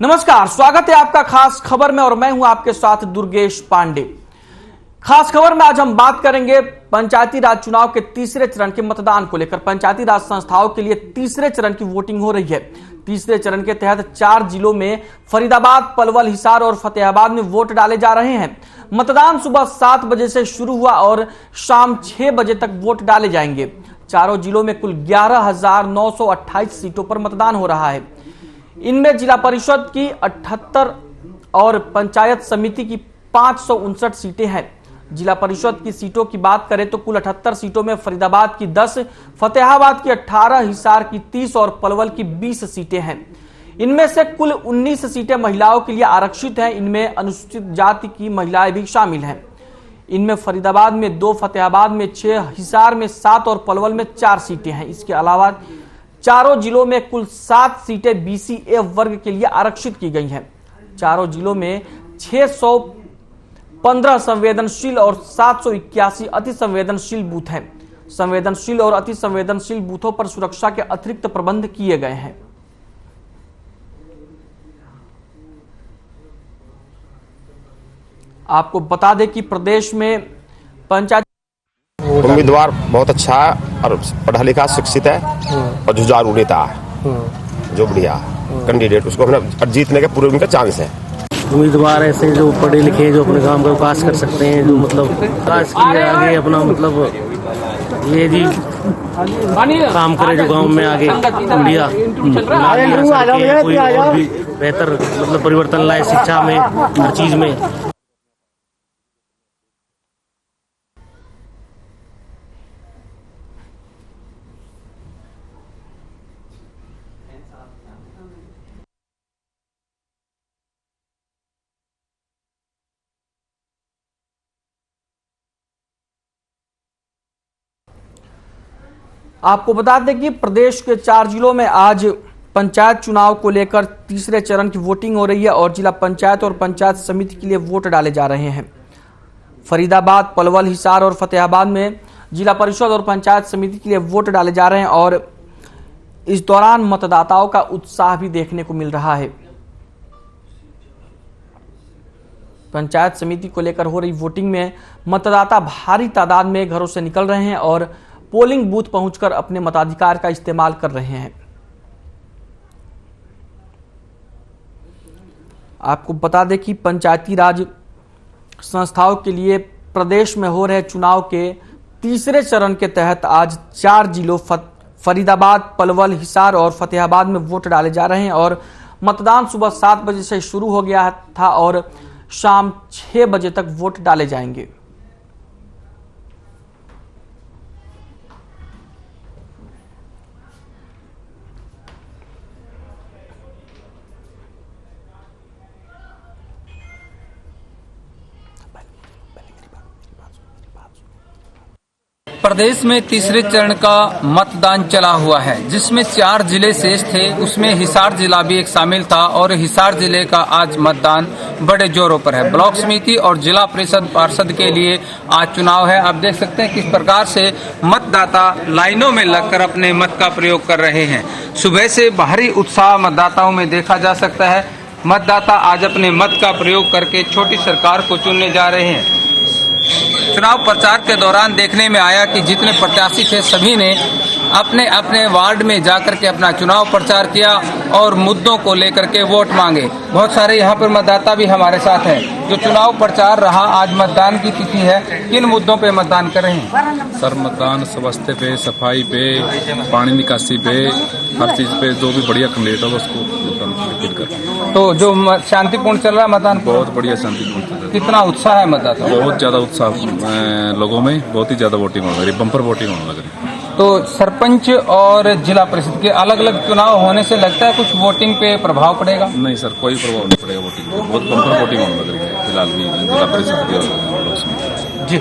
नमस्कार, स्वागत है आपका खास खबर में और मैं हूं आपके साथ दुर्गेश पांडे। खास खबर में आज हम बात करेंगे पंचायती राज चुनाव के तीसरे चरण के मतदान को लेकर। पंचायती राज संस्थाओं के लिए तीसरे चरण की वोटिंग हो रही है। तीसरे चरण के तहत 4 जिलों में फरीदाबाद, पलवल, हिसार और फतेहाबाद में वोट डाले जा रहे हैं। मतदान सुबह 7 बजे से शुरू हुआ और शाम 6 बजे तक वोट डाले जाएंगे। चारों जिलों में कुल 11,928 सीटों पर मतदान हो रहा है। इनमें जिला परिषद की 78 और पंचायत समिति की 559 सीटें हैं। जिला परिषद की सीटों की बात करें तो कुल 78 सीटों में फरीदाबाद की 10, फतेहाबाद की 18, हिसार की 30 और पलवल की 20 सीटें हैं। इनमें से कुल 19 सीटें महिलाओं के लिए आरक्षित हैं। इनमें अनुसूचित जाति की महिलाएं भी शामिल हैं। इनमें फरीदाबाद में 2, फतेहाबाद में 6, हिसार में 7 और पलवल में 4 सीटें हैं। इसके अलावा चारों जिलों में कुल 7 सीटें BCA वर्ग के लिए आरक्षित की गई हैं। चारों जिलों में 615 संवेदनशील और 781 अति संवेदनशील बूथ हैं। संवेदनशील और अति संवेदनशील बूथों पर सुरक्षा के अतिरिक्त प्रबंध किए गए हैं। आपको बता दें कि प्रदेश में पंचायत उम्मीदवार बहुत अच्छा है और पढ़ा लिखा शिक्षित है और जुझारू नेता है, जो बढ़िया कैंडिडेट, उसको अपना जीतने के पूरे उनके चांस है। उम्मीदवार ऐसे जो पढ़े लिखे, जो अपने काम का विकास कर सकते हैं, जो मतलब विकास के आगे अपना मतलब ये जी काम करे, जो गांव में आगे बढ़िया कोई और भी बेहतर मतलब परिवर्तन लाए शिक्षा में, हर चीज में। आपको बता दें कि प्रदेश के 4 जिलों में आज पंचायत चुनाव को लेकर तीसरे चरण की वोटिंग हो रही है और जिला पंचायत और पंचायत समिति के लिए वोट डाले जा रहे हैं। फरीदाबाद, पलवल, हिसार और फतेहाबाद में जिला परिषद और पंचायत समिति के लिए वोट डाले जा रहे हैं और इस दौरान मतदाताओं का उत्साह भी देखने को मिल रहा है। पंचायत समिति को लेकर हो रही वोटिंग में मतदाता भारी तादाद में घरों से निकल रहे हैं और पोलिंग बूथ पहुंचकर अपने मताधिकार का इस्तेमाल कर रहे हैं। आपको बता दें कि पंचायती राज संस्थाओं के लिए प्रदेश में हो रहे चुनाव के तीसरे चरण के तहत आज 4 जिलों फरीदाबाद, पलवल, हिसार और फतेहाबाद में वोट डाले जा रहे हैं और मतदान सुबह 7 बजे से शुरू हो गया था और शाम 6 बजे तक वोट डाले जाएंगे। प्रदेश में तीसरे चरण का मतदान चला हुआ है, जिसमें 4 जिले शेष थे। उसमें हिसार जिला भी एक शामिल था और हिसार जिले का आज मतदान बड़े जोरों पर है। ब्लॉक समिति और जिला परिषद पार्षद के लिए आज चुनाव है। आप देख सकते हैं किस प्रकार से मतदाता लाइनों में लगकर अपने मत का प्रयोग कर रहे हैं। सुबह से भारी उत्साह मतदाताओं में देखा जा सकता है। मतदाता आज अपने मत का प्रयोग करके छोटी सरकार को चुनने जा रहे हैं। चुनाव प्रचार के दौरान देखने में आया कि जितने प्रत्याशी थे सभी ने अपने अपने वार्ड में जाकर के अपना चुनाव प्रचार किया और मुद्दों को लेकर के वोट मांगे। बहुत सारे यहाँ पर मतदाता भी हमारे साथ हैं। जो चुनाव प्रचार रहा, आज मतदान की तिथि है, किन मुद्दों पे मतदान कर रहे हैं? सर, मतदान स्वास्थ्य पे, सफाई पे, पानी निकासी पे, हर चीज पे जो भी बढ़िया कैंडिडेट होगा उसको कर। तो जो शांतिपूर्ण चल रहा है मतदान? बहुत बढ़िया शांतिपूर्ण चल रहा है। कितना उत्साह है मतदाता? बहुत ज्यादा उत्साह लोगों में, बहुत ही ज्यादा वोटिंग होने लग रही, बम्पर वोटिंग होने लग रही। तो सरपंच और जिला परिषद के अलग अलग चुनाव होने से लगता है कुछ वोटिंग पे प्रभाव पड़ेगा? नहीं सर, कोई प्रभाव नहीं पड़ेगा वोटिंग पे। बहुत बम्पर वोटिंग होने लग रही है फिलहाल भी जिला परिषद की। जी,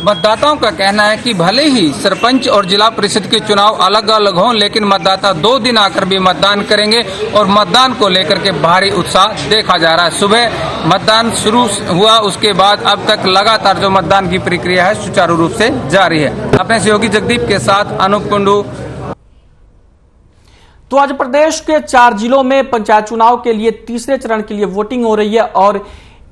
मतदाताओं का कहना है कि भले ही सरपंच और जिला परिषद के चुनाव अलग अलग हों, लेकिन मतदाता 2 दिन आकर भी मतदान करेंगे और मतदान को लेकर के भारी उत्साह देखा जा रहा है। सुबह मतदान शुरू हुआ, उसके बाद अब तक लगातार जो मतदान की प्रक्रिया है सुचारू रूप से जारी है। अपने सहयोगी जगदीप के साथ अनूप कुंडू। तो आज प्रदेश के 4 जिलों में पंचायत चुनाव के लिए तीसरे चरण के लिए वोटिंग हो रही है और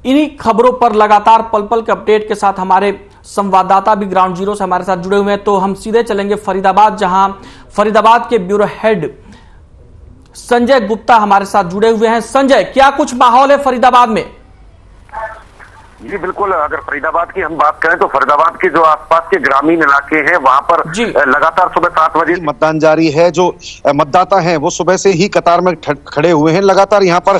इन्हीं खबरों पर लगातार पल पल के अपडेट के साथ हमारे संवाददाता भी ग्राउंड जीरो से हमारे साथ जुड़े हुए हैं। तो हम सीधे चलेंगे फरीदाबाद, जहां फरीदाबाद के ब्यूरो हेड संजय गुप्ता हमारे साथ जुड़े हुए हैं। संजय, क्या कुछ माहौल है फरीदाबाद में? जी बिल्कुल, अगर फरीदाबाद की हम बात करें तो फरीदाबाद के जो आसपास के ग्रामीण इलाके हैं वहां पर लगातार सुबह 7 बजे मतदान जारी है। जो मतदाता हैं वो सुबह से ही कतार में खड़े हुए हैं। लगातार यहाँ पर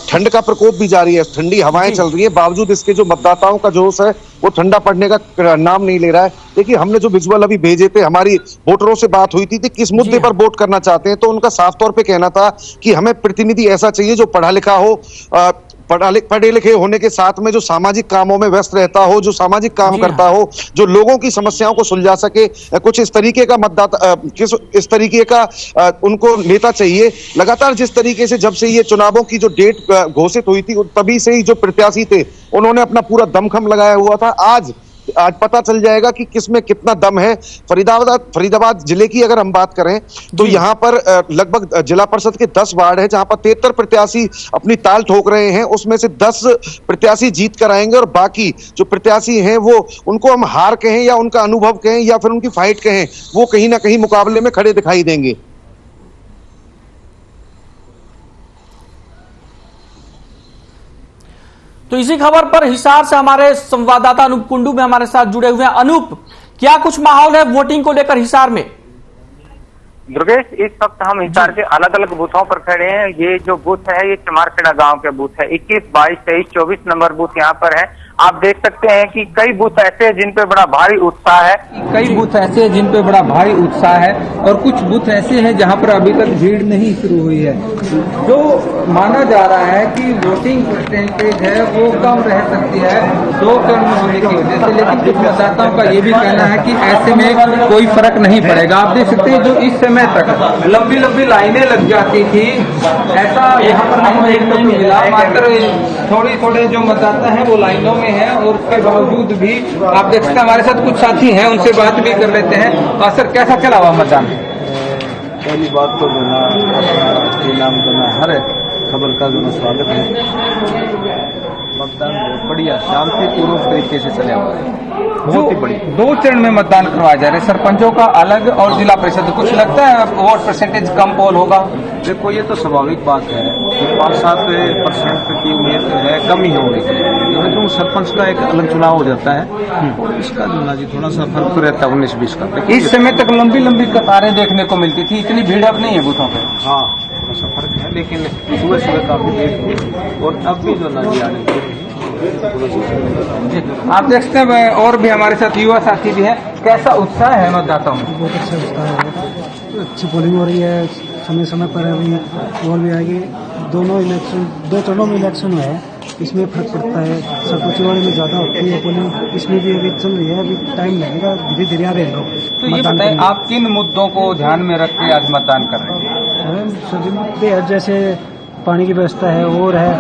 ठंड का प्रकोप भी जारी है, ठंडी हवाएं चल रही है। बावजूद इसके जो मतदाताओं का जोश है वो ठंडा पड़ने का नाम नहीं ले रहा है। देखिए, हमने जो विजुअल अभी भेजे थे, हमारी वोटरों से बात हुई थी किस मुद्दे पर वोट करना चाहते हैं, तो उनका साफ तौर पर कहना था कि हमें प्रतिनिधि ऐसा चाहिए जो पढ़ा लिखा हो, पढ़े लिखे होने के साथ में जो सामाजिक कामों में व्यस्त रहता हो, जो सामाजिक काम करता हो, जो लोगों की समस्याओं को सुलझा सके। कुछ इस तरीके का मतदाता, इस तरीके का उनको नेता चाहिए। लगातार जिस तरीके से जब से ये चुनावों की जो डेट घोषित हुई थी तभी से ही जो प्रत्याशी थे उन्होंने अपना पूरा दमखम लगाया हुआ था। आज पता चल जाएगा कि किसमें कितना दम है। फरीदाबाद जिले की अगर हम बात करें तो यहाँ पर लगभग जिला परिषद के 10 वार्ड है जहां पर 73 प्रत्याशी अपनी ताल ठोक रहे हैं। उसमें से 10 प्रत्याशी जीत कर आएंगे और बाकी जो प्रत्याशी हैं वो, उनको हम हार कहें या उनका अनुभव कहें या फिर उनकी फाइट कहें, वो कहीं ना कहीं मुकाबले में खड़े दिखाई देंगे। तो इसी खबर पर हिसार से हमारे संवाददाता अनूप कुंडू में हमारे साथ जुड़े हुए हैं। अनूप, क्या कुछ माहौल है वोटिंग को लेकर हिसार में? दुर्गेश, इस वक्त हम हिसार के अलग अलग बूथों पर खड़े हैं। ये जो बूथ है ये चमारखेड़ा गांव के बूथ है। 21, 22, 23, 24 नंबर बूथ यहाँ पर है। आप देख सकते हैं कि कई बूथ ऐसे हैं जिन पे बड़ा भारी उत्साह है। कई बूथ ऐसे हैं जिन पे बड़ा भारी उत्साह है और कुछ बूथ ऐसे हैं जहां पर अभी तक भीड़ नहीं शुरू हुई है। जो माना जा रहा है कि वोटिंग परसेंटेज है वो कम रह सकती है 2 टर्न होने की वजह से, लेकिन कुछ मतदाताओं का ये भी कहना है कि ऐसे में कोई फर्क नहीं पड़ेगा। आप देख सकते हैं जो इस समय तक लंबी लंबी लाइनें लग जाती थी, ऐसा यहाँ पर नहीं देखने को मिला। मात्र थोड़े जो मतदाता है वो लाइनों में है और उसके बावजूद भी आप देख सकते हैं हमारे साथ कुछ साथी हैं, उनसे बात भी कर लेते हैं। और सर, कैसा चला हुआ मतदान? पहली बात तो जो ना नाम जो ना हर खबर का जो स्वागत है। मतदान बहुत बढ़िया शांतिपूर्वक तरीके से चले हुआ है, बहुत ही बढ़िया। 2 चरण में मतदान करवाया जा रहा है, सरपंचों का अलग और जिला परिषद। कुछ लगता है वोट परसेंटेज कम पोल होगा? देखो, ये तो स्वाभाविक बात है, 5-7% की उम्मीद है कम ही होगी, लेकिन सरपंच का एक अलग चुनाव हो जाता है और इसका जो ना जी थोड़ा सा फर्क तो रहता है 19-20 का। इस समय तक लंबी लंबी कतारें देखने को मिलती थी, इतनी भीड़ अब नहीं है बूथों पे। हाँ, थोड़ा सा फर्क है, लेकिन सुबह सुबह काफी भीड़ थी और अब भी जो ना जी आने आप देख सकते हैं और भी हमारे साथ युवा साथी भी हैं। कैसा उत्साह है मतदाताओं में? बहुत अच्छा उत्साह है, अच्छी पोलिंग हो रही है, समय समय पर अभी वोट भी आएगी। 2 चरणों में इलेक्शन हुआ है, इसमें फर्क पड़ता है। सरपंच वाले में ज्यादा होती है पोलिंग, इसमें भी अभी चल रही है, अभी टाइम लगेगा, धीरे धीरे आ रहे हैं लोग। तो ये बताएं, आप किन मुद्दों को ध्यान में रख के आज मतदान कर रहे हैं? सभी मुद्दे है, जैसे पानी की व्यवस्था है और है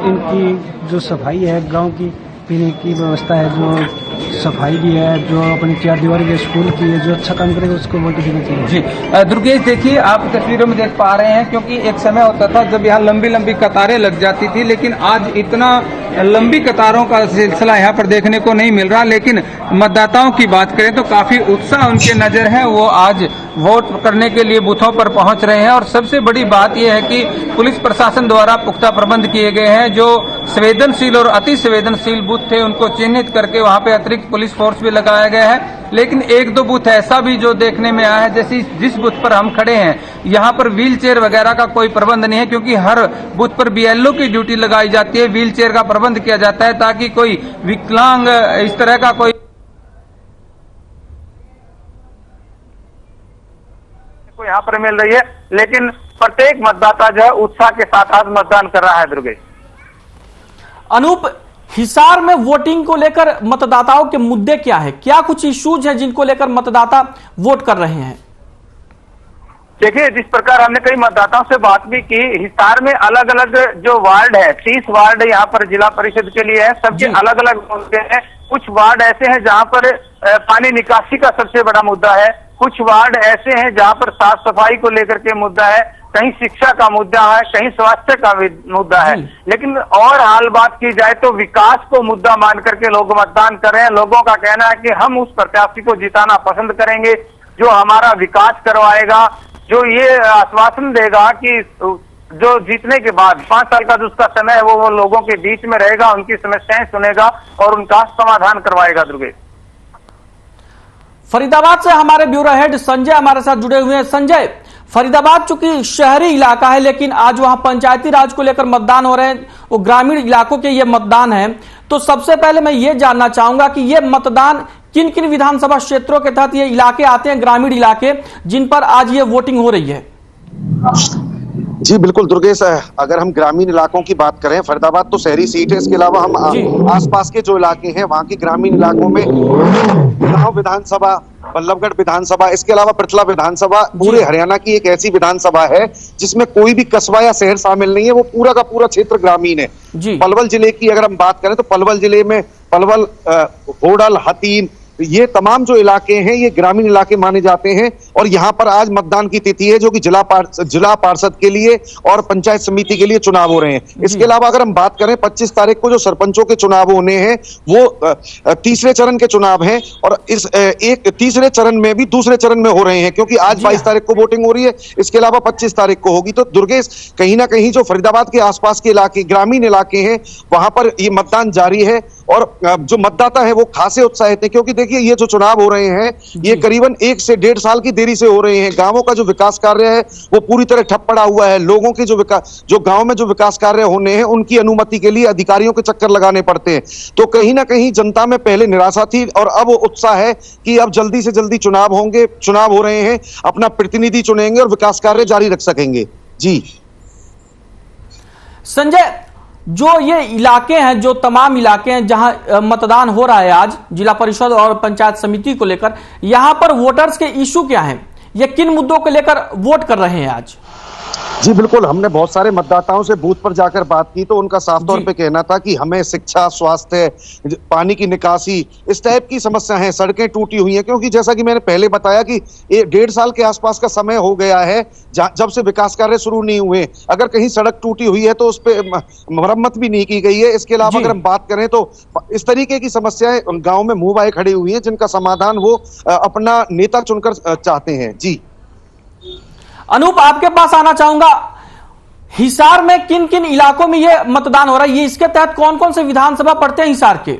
इनकी जो सफाई है, गांव की पीने की व्यवस्था है, जो सफाई भी है, जो अपनी 4 दीवारी के स्कूल की है, जो अच्छा काम करेगा उसको वोट देना चाहिए। जी दुर्गेश, देखिए आप तस्वीरों में देख पा रहे हैं, क्योंकि एक समय होता था जब यहाँ लंबी लंबी कतारें लग जाती थी, लेकिन आज इतना लंबी कतारों का सिलसिला यहाँ पर देखने को नहीं मिल रहा। लेकिन मतदाताओं की बात करें तो काफी उत्साह उनके नजर है, वो आज वोट करने के लिए बूथों पर पहुंच रहे हैं। और सबसे बड़ी बात यह है कि पुलिस प्रशासन द्वारा पुख्ता प्रबंध किए गए हैं। जो संवेदनशील और अति संवेदनशील बूथ थे उनको चिन्हित करके वहां पे अतिरिक्त पुलिस फोर्स भी लगाया गया है। लेकिन 1-2 बूथ ऐसा भी जो देखने में आया है, जैसे जिस बूथ पर हम खड़े हैं यहाँ पर व्हील चेयर वगैरह का कोई प्रबंध नहीं है, क्योंकि हर बूथ पर BLO की ड्यूटी लगाई जाती है, व्हील चेयर का प्रबंध किया जाता है ताकि कोई विकलांग इस तरह का कोई यहाँ पर मिल रही है। लेकिन प्रत्येक मतदाता जो है उत्साह के साथ आज मतदान कर रहा है। दुर्गेश, अनूप, हिसार में वोटिंग को लेकर मतदाताओं के मुद्दे क्या है? क्या कुछ इश्यूज हैं जिनको लेकर मतदाता वोट कर रहे हैं? देखिए, जिस प्रकार हमने कई मतदाताओं से बात भी की, हिसार में अलग अलग जो वार्ड है, 30 वार्ड यहाँ पर जिला परिषद के लिए है, सबके अलग अलग मुद्दे हैं। कुछ वार्ड ऐसे हैं जहाँ पर पानी निकासी का सबसे बड़ा मुद्दा है, कुछ वार्ड ऐसे हैं जहां पर साफ सफाई को लेकर के मुद्दा है, कहीं शिक्षा का मुद्दा है, कहीं स्वास्थ्य का मुद्दा है। लेकिन और हाल बात की जाए तो विकास को मुद्दा मान करके लोग मतदान कर रहे हैं। लोगों का कहना है कि हम उस प्रत्याशी को जिताना पसंद करेंगे जो हमारा विकास करवाएगा, जो ये आश्वासन देगा कि जो जीतने के बाद 5 साल का जो उसका समय है वो लोगों के बीच में रहेगा, उनकी समस्याएं सुनेगा और उनका समाधान करवाएगा। दुर्गेश, फरीदाबाद से हमारे ब्यूरो हेड संजय हमारे साथ जुड़े हुए हैं। संजय, फरीदाबाद चूंकि शहरी इलाका है लेकिन आज वहां पंचायती राज को लेकर मतदान हो रहे हैं, वो ग्रामीण इलाकों के ये मतदान है, तो सबसे पहले मैं ये जानना चाहूंगा कि ये मतदान किन किन विधानसभा क्षेत्रों के तहत ये इलाके आते हैं, ग्रामीण इलाके जिन पर आज ये वोटिंग हो रही है? जी बिल्कुल दुर्गेश, अगर हम ग्रामीण इलाकों की बात करें, फरीदाबाद तो शहरी सीट है, इसके अलावा हम आसपास के जो इलाके हैं वहां के ग्रामीण इलाकों में गांव विधानसभा, बल्लभगढ़ विधानसभा, इसके अलावा पृथला विधानसभा पूरे हरियाणा की एक ऐसी विधानसभा है जिसमें कोई भी कस्बा या शहर शामिल नहीं है, वो पूरा का पूरा क्षेत्र ग्रामीण है। पलवल जिले की अगर हम बात करें तो पलवल जिले में पलवल, होडल, हतीम, ये तमाम जो इलाके हैं ये ग्रामीण इलाके माने जाते हैं। और यहाँ पर आज मतदान की तिथि है जो कि जिला पार्षद के लिए और पंचायत समिति के लिए चुनाव हो रहे हैं। इसके अलावा अगर हम बात करें 25 तारीख को जो सरपंचों के चुनाव होने हैं वो तीसरे चरण के चुनाव हैं और इस एक तीसरे चरण में भी दूसरे चरण में हो रहे हैं क्योंकि आज 22 तारीख को वोटिंग हो रही है, इसके अलावा 25 तारीख को होगी। तो दुर्गेश, कहीं ना कहीं जो फरीदाबाद के आसपास के इलाके ग्रामीण इलाके हैं वहां पर ये मतदान जारी है और जो मतदाता है वो खासे उत्साहित है क्योंकि देखिए ये जो चुनाव हो रहे हैं ये करीबन 1 से 1.5 साल की देरी से हो रहे हैं। गांवों का जो विकास कार्य है वो पूरी तरह ठप पड़ा हुआ है। लोगों के जो गांव में जो विकास कार्य होने हैं उनकी अनुमति के लिए अधिकारियों के चक्कर लगाने पड़ते हैं। तो कहीं ना कहीं जनता में पहले निराशा थी और अब उत्साह है कि अब जल्दी से जल्दी चुनाव होंगे, चुनाव हो रहे हैं, अपना प्रतिनिधि चुनेंगे और विकास कार्य जारी रख सकेंगे। जी संजय, जो ये इलाके हैं, जो तमाम इलाके हैं जहां मतदान हो रहा है आज जिला परिषद और पंचायत समिति को लेकर, यहां पर वोटर्स के इशू क्या हैं? ये किन मुद्दों को लेकर वोट कर रहे हैं आज? जी बिल्कुल, हमने बहुत सारे मतदाताओं से बूथ पर जाकर बात की तो उनका साफ तौर पे कहना था कि हमें शिक्षा, स्वास्थ्य, पानी की निकासी, इस टाइप की समस्या है। सड़कें टूटी हुई हैं क्योंकि जैसा कि मैंने पहले बताया कि 1.5 साल के आसपास का समय हो गया है जब से विकास कार्य शुरू नहीं हुए। अगर कहीं सड़क टूटी हुई है तो उस पर मरम्मत भी नहीं की गई है। इसके अलावा अगर हम बात करें तो इस तरीके की समस्याएं गाँव में मुंह बाए खड़ी हुई है जिनका समाधान वो अपना नेता चुनकर चाहते हैं। जी अनूप, आपके पास आना चाहूंगा, हिसार में किन किन इलाकों में ये मतदान हो रहा है? ये इसके तहत कौन कौन से विधानसभा पड़ते हैं हिसार के?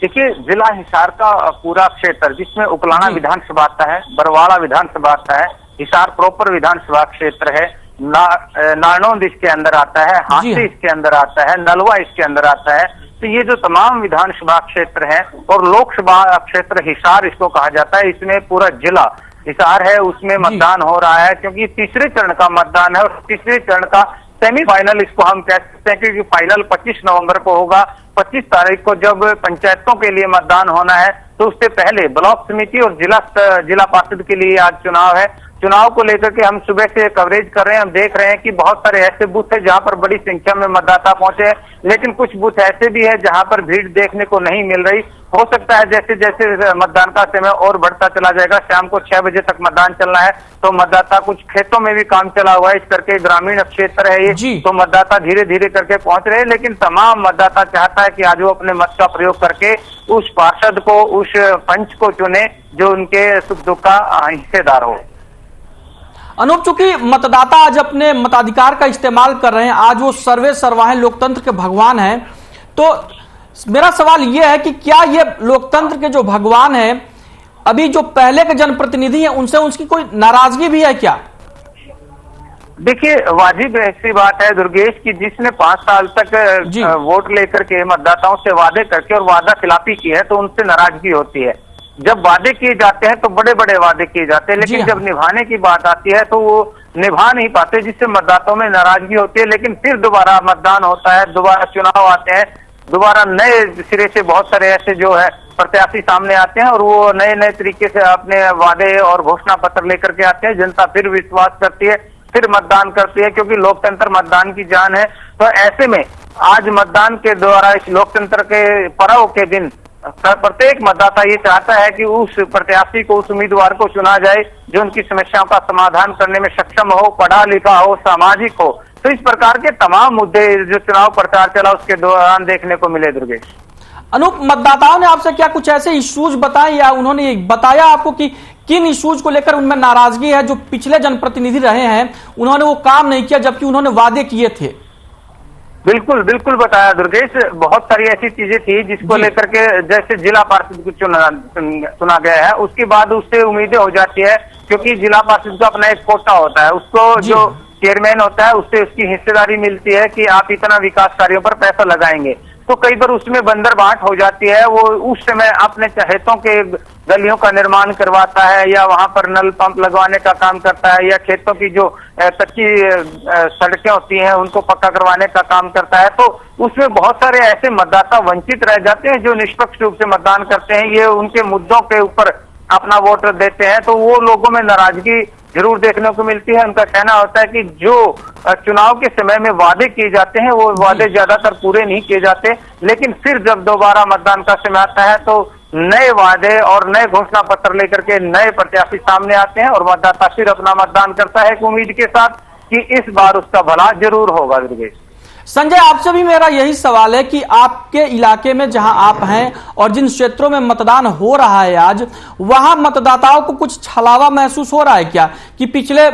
देखिए, जिला हिसार का पूरा क्षेत्र जिसमें उकलाना विधानसभा आता है, बरवाड़ा विधानसभा आता है, हिसार प्रॉपर विधानसभा क्षेत्र है, नारनौंद इसके अंदर आता है, हांसी इसके अंदर आता है, नलवा इसके अंदर आता है। तो ये जो तमाम विधानसभा क्षेत्र है और लोकसभा क्षेत्र हिसार इसको कहा जाता है, इसमें पूरा जिला हिसार है उसमें मतदान हो रहा है क्योंकि तीसरे चरण का मतदान है और तीसरे चरण का सेमीफाइनल इसको हम कह सकते हैं क्योंकि फाइनल 25 नवंबर को होगा। 25 तारीख को जब पंचायतों के लिए मतदान होना है तो उससे पहले ब्लॉक समिति और जिला पार्षद के लिए आज चुनाव है। चुनाव को लेकर के हम सुबह से कवरेज कर रहे हैं। हम देख रहे हैं कि बहुत सारे ऐसे बूथ है जहां पर बड़ी संख्या में मतदाता पहुंचे, लेकिन कुछ बूथ ऐसे भी है जहां पर भीड़ देखने को नहीं मिल रही। हो सकता है जैसे जैसे मतदान का समय और बढ़ता चला जाएगा, शाम को 6 बजे तक मतदान चलना है तो मतदाता कुछ खेतों में भी काम चला हुआ है, इस करके ग्रामीण क्षेत्र है ये, तो मतदाता धीरे धीरे करके पहुंच रहे हैं। लेकिन तमाम मतदाता चाहता है कि आज वो अपने मत का प्रयोग करके उस पार्षद को, उस पंच को चुने जो उनके सुख दुख का हिस्सेदार हो। अनूप, चूंकि मतदाता आज अपने मताधिकार का इस्तेमाल कर रहे हैं, आज वो सर्वे सर्वाहें लोकतंत्र के भगवान हैं, तो मेरा सवाल यह है कि क्या ये लोकतंत्र के जो भगवान हैं, अभी जो पहले के जनप्रतिनिधि हैं उनसे उसकी कोई नाराजगी भी है क्या? देखिए, वाजिब ऐसी बात है दुर्गेश कि जिसने 5 साल तक वोट लेकर के मतदाताओं से वादे करके और वादा खिलाफी की है तो उनसे नाराजगी होती है। जब वादे किए जाते हैं तो बड़े बड़े वादे किए जाते हैं, लेकिन जब निभाने की बात आती है तो वो निभा नहीं पाते, जिससे मतदाताओं में नाराजगी होती है। लेकिन फिर दोबारा मतदान होता है, दोबारा चुनाव आते हैं, दोबारा नए सिरे से बहुत सारे ऐसे जो है प्रत्याशी सामने आते हैं और वो नए नए तरीके से अपने वादे और घोषणा पत्र लेकर के आते हैं। जनता फिर विश्वास करती है, फिर मतदान करती है क्योंकि लोकतंत्र मतदान की जान है। तो ऐसे में आज मतदान के द्वारा इस लोकतंत्र के पर्व के दिन प्रत्येक मतदाता ये चाहता है कि उस प्रत्याशी को, उस उम्मीदवार को चुना जाए जो उनकी समस्याओं का समाधान करने में सक्षम हो, पढ़ा लिखा हो, सामाजिक हो। तो इस प्रकार के तमाम मुद्दे जो चुनाव प्रचार चला उसके दौरान देखने को मिले। दुर्गेश, अनूप, मतदाताओं ने आपसे क्या कुछ ऐसे इश्यूज बताए या उन्होंने बताया आपको कि किन इश्यूज को लेकर उनमें नाराजगी है? जो पिछले जनप्रतिनिधि रहे हैं उन्होंने वो काम नहीं किया जबकि उन्होंने वादे किए थे। बिल्कुल बिल्कुल बताया दुर्गेश, बहुत सारी ऐसी चीजें थी जिसको लेकर के, जैसे जिला पार्षद को चुना गया है, उसके बाद उससे उम्मीदें हो जाती है क्योंकि जिला पार्षद का अपना एक कोटा होता है, उसको जो चेयरमैन होता है उससे उसकी हिस्सेदारी मिलती है कि आप इतना विकास कार्यों पर पैसा लगाएंगे। तो कई बार उसमें बंदरबांट हो जाती है। वो उस समय अपने चहेतों के गलियों का निर्माण करवाता है या वहां पर नल पंप लगवाने का काम करता है या खेतों की जो कच्ची सड़कें होती हैं उनको पक्का करवाने का काम करता है। तो उसमें बहुत सारे ऐसे मतदाता वंचित रह जाते हैं जो निष्पक्ष रूप से मतदान करते हैं, ये उनके मुद्दों के ऊपर अपना वोट देते हैं। तो वो लोगों में नाराजगी जरूर देखने को मिलती है। उनका कहना होता है कि जो चुनाव के समय में वादे किए जाते हैं वो वादे ज्यादातर पूरे नहीं किए जाते, लेकिन फिर जब दोबारा मतदान का समय आता है तो नए वादे और नए घोषणा पत्र लेकर के नए प्रत्याशी सामने आते हैं और मतदाता फिर अपना मतदान करता है एक उम्मीद के साथ कि इस बार उसका भला जरूर होगा। दुर्गेश, संजय, आपसे भी मेरा यही सवाल है कि आपके इलाके में जहां आप हैं और जिन क्षेत्रों में मतदान हो रहा है आज, वहां मतदाताओं को कुछ छलावा महसूस हो रहा है क्या कि पिछले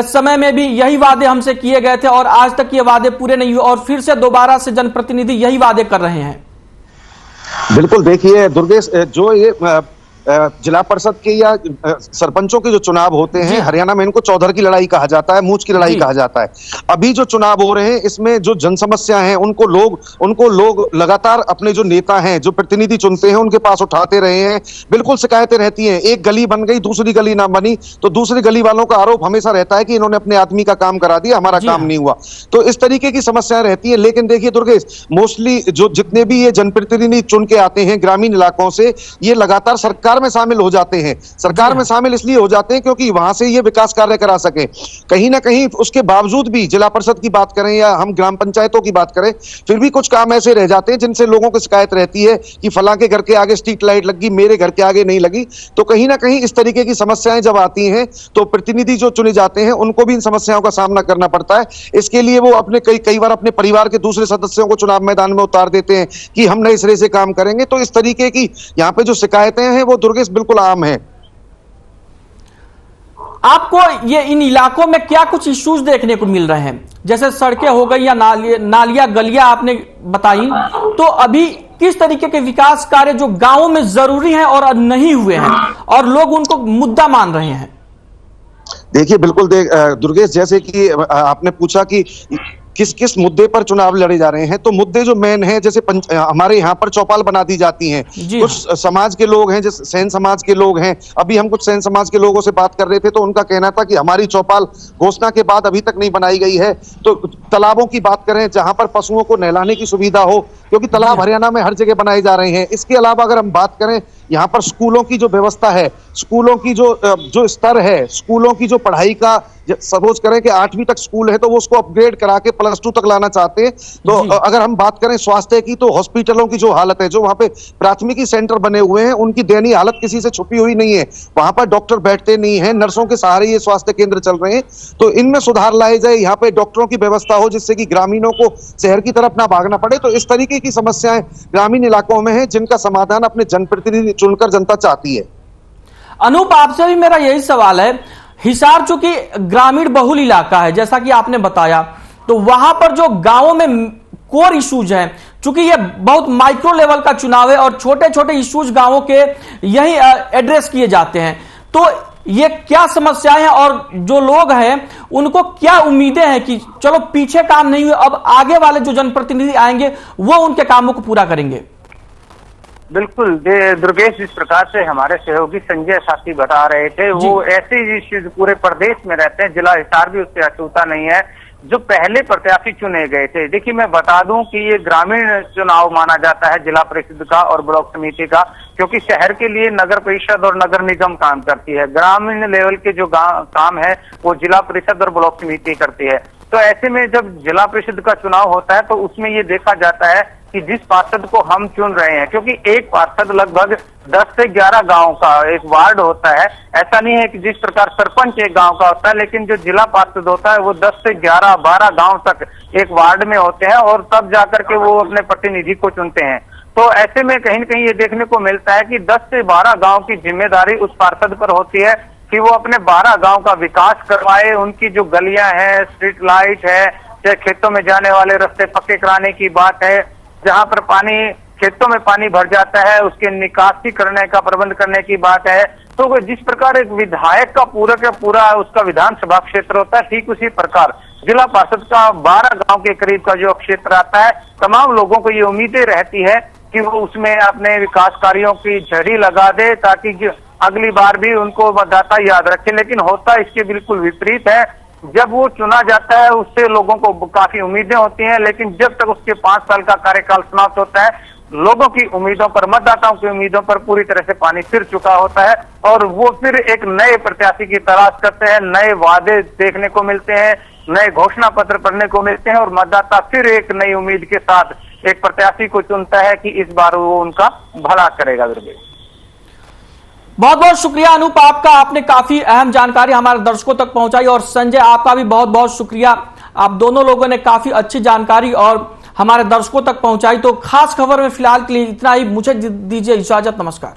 समय में भी यही वादे हमसे किए गए थे और आज तक ये वादे पूरे नहीं हुए और फिर से दोबारा से जनप्रतिनिधि यही वादे कर रहे हैं? बिल्कुल, देखिए दुर्गेश, जो ये जिला परिषद के या सरपंचों के जो चुनाव होते हैं हरियाणा में, इनको चौधर की लड़ाई कहा जाता है, मूंछ की लड़ाई कहा जाता है। अभी जो चुनाव हो रहे हैं इसमें जो जन समस्या है उनको लोग लगातार अपने जो नेता हैं, जो प्रतिनिधि चुनते हैं, उनके पास उठाते रहे हैं। बिल्कुल शिकायतें रहती हैं, एक गली बन गई दूसरी गली ना बनी तो दूसरी गली वालों का आरोप हमेशा रहता है कि इन्होंने अपने आदमी का काम करा दिया, हमारा काम नहीं हुआ। तो इस तरीके की समस्याएं रहती है। लेकिन देखिए दुर्गेश, मोस्टली जो जितने भी ये जनप्रतिनिधि चुन के आते हैं ग्रामीण इलाकों से, ये लगातार सरकार में शामिल हो जाते हैं। सरकार में शामिल इसलिए हो जाते हैं क्योंकि वहां से ये विकास कार्य करा सके। कहीं ना कहीं उसके बावजूद भी जिला परिषद की बात करें या हम ग्राम पंचायतों की बात करें, फिर भी कुछ काम ऐसे रह जाते हैं जिनसे लोगों को शिकायत रहती है कि फलां के घर के आगे स्ट्रीट लाइट लगी, मेरे घर के आगे नहीं लगी। तो कहीं ना कहीं इस तरीके की समस्याएं जब आती हैं तो प्रतिनिधि जो चुने जाते हैं उनको भी इन समस्याओं का सामना करना पड़ता है। इसके लिए वो अपने कई बार अपने परिवार के दूसरे सदस्यों को चुनाव मैदान में उतार देते हैं कि हम नए सिरे से काम करेंगे। तो इस तरीके की यहाँ पे जो शिकायतें हैं वो दुर्गेश बिल्कुल आम है। आपको ये इन इलाकों में क्या कुछ इश्यूज देखने को मिल रहे हैं? जैसे सड़कें हो गई या नालियां गलियां आपने बताई, तो अभी किस तरीके के विकास कार्य जो गांवों में जरूरी हैं और नहीं हुए हैं और लोग उनको मुद्दा मान रहे हैं? देखिए बिल्कुल दुर्गेश, जैसे कि आपने पूछा कि किस किस मुद्दे पर चुनाव लड़े जा रहे हैं, तो मुद्दे जो मेन है, जैसे हमारे यहाँ पर चौपाल बना दी जाती हैं। कुछ समाज के लोग हैं, जैसे सेन समाज के लोग हैं, अभी हम कुछ सेन समाज के लोगों से बात कर रहे थे तो उनका कहना था कि हमारी चौपाल घोषणा के बाद अभी तक नहीं बनाई गई है। तो तालाबों की बात करें जहां पर पशुओं को नहलाने की सुविधा हो, क्योंकि तालाब हरियाणा में हर जगह बनाए जा रहे हैं। इसके अलावा अगर हम बात करें यहाँ पर स्कूलों की जो व्यवस्था है, स्कूलों की जो स्तर है, स्कूलों की जो पढ़ाई का, सपोज करें कि 8वीं तक स्कूल है तो वो उसको अपग्रेड करा के +2 तक लाना चाहते हैं। तो अगर हम बात करें स्वास्थ्य की, तो हॉस्पिटलों की जो हालत है, जो वहां पे प्राथमिकी सेंटर बने हुए हैं, उनकी दयनीय हालत किसी से छुपी हुई नहीं है। वहां पर डॉक्टर बैठते नहीं है, नर्सों के सहारे ये स्वास्थ्य केंद्र चल रहे हैं। तो इनमें सुधार लाए जाए, यहाँ पे डॉक्टरों की व्यवस्था हो जिससे कि ग्रामीणों को शहर की तरफ ना भागना पड़े। तो इस तरीके की समस्याएं ग्रामीण इलाकों में है जिनका समाधान अपने जनप्रतिनिधि चुनकर जनता चाहती है। अनूप, आपसे भी मेरा यही सवाल है, हिसार चूंकि ग्रामीण बहुल इलाका है जैसा कि आपने बताया, तो वहां पर जो गांवों में कोर इश्यूज हैं, चूंकि ये बहुत माइक्रो लेवल का चुनाव है और छोटे छोटे इश्यूज गांवों के यही एड्रेस किए जाते हैं, तो ये क्या समस्याएं हैं और जो लोग हैं उनको क्या उम्मीदें हैं कि चलो पीछे काम नहीं हुए, अब आगे वाले जो जनप्रतिनिधि आएंगे वो उनके कामों को पूरा करेंगे? बिल्कुल दुर्गेश, जिस प्रकार से हमारे सहयोगी संजय साथी बता रहे थे, वो ऐसे इश्यूज पूरे प्रदेश में रहते हैं। जिला हिसार भी उससे अछूता नहीं है। जो पहले प्रत्याशी चुने गए थे, देखिए मैं बता दूं कि ये ग्रामीण चुनाव माना जाता है जिला परिषद का और ब्लॉक समिति का, क्योंकि शहर के लिए नगर परिषद और नगर निगम काम करती है। ग्रामीण लेवल के जो काम है वो जिला परिषद और ब्लॉक समिति करती है। तो ऐसे में जब जिला परिषद का चुनाव होता है तो उसमें ये देखा जाता है कि जिस पार्षद को हम चुन रहे हैं, क्योंकि एक पार्षद लगभग 10 से 11 गांव का एक वार्ड होता है। ऐसा नहीं है कि जिस प्रकार सरपंच एक गांव का होता है, लेकिन जो जिला पार्षद होता है वो 10 से 11-12 गांव तक एक वार्ड में होते हैं और तब जाकर के वो अपने प्रतिनिधि को चुनते हैं। तो ऐसे में कहीं न कहीं ये देखने को मिलता है कि 10 से 12 गांव की जिम्मेदारी उस पार्षद पर होती है कि वो अपने 12 गांव का विकास करवाए। उनकी जो गलियां हैं, स्ट्रीट लाइट है, चाहे खेतों में जाने वाले रास्ते पक्के कराने की बात है, जहां पर पानी खेतों में पानी भर जाता है उसके निकासी करने का प्रबंध करने की बात है। तो जिस प्रकार एक विधायक का पूरा उसका विधानसभा क्षेत्र होता है, ठीक उसी प्रकार जिला पार्षद का 12 गांव के करीब का जो क्षेत्र आता है, तमाम लोगों को ये उम्मीदें रहती है कि वो उसमें अपने विकास कार्यों की झड़ी लगा दे ताकि अगली बार भी उनको मतदाता याद रखे। लेकिन होता इसके बिल्कुल विपरीत है। जब वो चुना जाता है उससे लोगों को काफी उम्मीदें होती हैं, लेकिन जब तक उसके 5 साल का कार्यकाल समाप्त होता है, लोगों की उम्मीदों पर, मतदाताओं की उम्मीदों पर पूरी तरह से पानी फिर चुका होता है और वो फिर एक नए प्रत्याशी की तलाश करते हैं, नए वादे देखने को मिलते हैं, नए घोषणा पत्र पढ़ने को मिलते हैं और मतदाता फिर एक नई उम्मीद के साथ एक प्रत्याशी को चुनता है कि इस बार वो उनका भला करेगा। बहुत बहुत शुक्रिया अनूप आपका, आपने काफी अहम जानकारी हमारे दर्शकों तक पहुंचाई। और संजय आपका भी बहुत बहुत शुक्रिया, आप दोनों लोगों ने काफी अच्छी जानकारी और हमारे दर्शकों तक पहुंचाई। तो खास खबर में फिलहाल के लिए इतना ही, मुझे दीजिए इजाजत, नमस्कार।